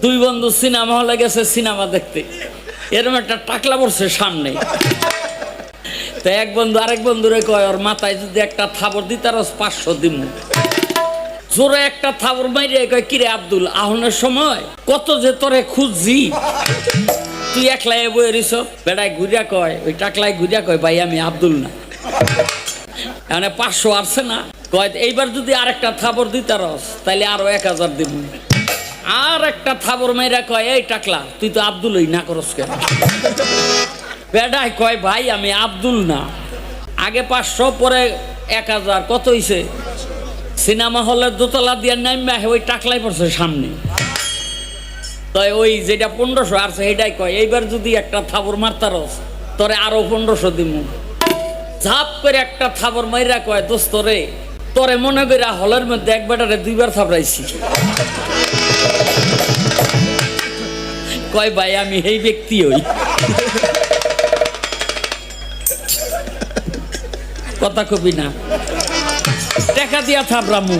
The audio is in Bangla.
দুই বন্ধু সিনেমা হলে গেছে সিনেমা দেখতে, এরকম একটা টাকলা পড়ছে সামনে। তো এক বন্ধু আরেক বন্ধুরে কয়, ওর মাথায় যদি একটা থাবর দিতার 500 দিন। জোরে একটা থাবর মাইরে কয়, কিরে আব্দুল, আহনের সময় কত যে তোরে খুঁজছি, তুই একলাই বই রিস। বেড়ায় ঘুরিয়া কয়, ওই টাকলায় ঘুরিয়া কয়, ভাই আমি আব্দুল না। মানে 500 আসছে না, কয় এইবার যদি আরেকটা থাবর দিতারস তাইলে আরো 1000 দিব। আর একটা থাবর মাইরা কয়, এই টাকলা তুই তো আব্দুলই না করস কেন? বেড়ায় কয়, ভাই আমি আব্দুল না, আগে 500 পরে 1000, কত হইছে? সিনেমা হলের দোতলা দিয়ে নামবে ওই টাকলাই পড়ছে সামনে। তাই ওই যেটা 1500 আসছে সেটাই কয়, এইবার যদি একটা থাবর মারতারস তোরে আরো 1500 দিব। ঝাপ করে একটা থাবর মাইরা কয়, দোস্ত রে, তোরে মনে করে হলের মধ্যে একবারে 2বার থাবড়াইছি। কয়, ভাই আমি এই ব্যক্তি হই। কথা কবি না, টাকা দিয়া থাবড়ামু।